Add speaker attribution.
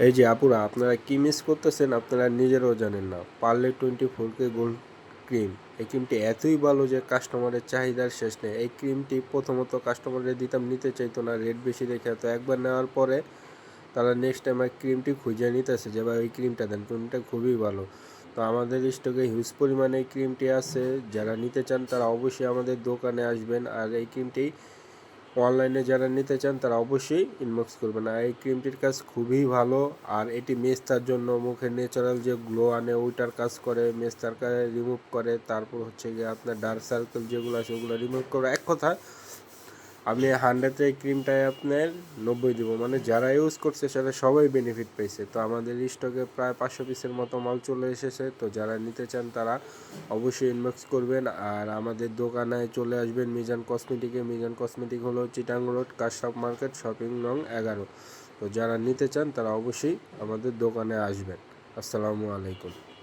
Speaker 1: এই যে আপুরা, আপনারা কি মিস করতেছেন আপনারা নিজেরাও জানেন না। পার্লে 24K গোল্ড ক্রিম, এই ক্রিমটি এতই ভালো যে কাস্টমারের চাহিদার শেষ নেই। এই ক্রিমটি প্রথমত কাস্টমারের দিতাম, নিতে চাইতো না, রেট বেশি দেখে। তো একবার নেওয়ার পরে তারা নেক্সট টাইম আর ক্রিমটি খুঁজে নিতেছে যে ভাই ওই ক্রিমটা দেন, ক্রিমটা খুবই ভালো। তো আমাদের স্টকে হিউজ পরিমাণে এই ক্রিমটি আছে। যারা নিতে চান তারা অবশ্যই আমাদের দোকানে আসবেন। আর এই ক্রিমটি অনলাইনে যারা নিতে চান তারা অবশ্যই ইনবক্স করবেন। আর এই ক্রিমটির কাজ খুবই ভালো। আর এটি মেস্তার জন্য, মুখের ন্যাচারাল যে গ্লো আনে ওইটার কাজ করে, মেস্তারকে রিমুভ করে। তারপর হচ্ছে গিয়ে আপনার ডার্ক সার্কেল যেগুলো আছে ওগুলো রিমুভ করে। এক কথা আপনি 100 এই ক্রিমটায় আপনার 90 দিব, মানে যারা ইউজ করছে সেটা সবাই বেনিফিট পেয়েছে। তো আমাদের স্টকে প্রায় 500 পিসের মতো মাল চলে এসেছে। তো যারা নিতে চান তারা অবশ্যই ইনবক্স করবেন। আর আমাদের দোকানে চলে আসবেন মিজান কসমেটিকে। মিজান কসমেটিক হলো চিটাং রোড, কাশরাফ মার্কেট, শপিং নং 11। তো যারা নিতে চান তারা অবশ্যই আমাদের দোকানে আসবেন। আসসালামু আলাইকুম।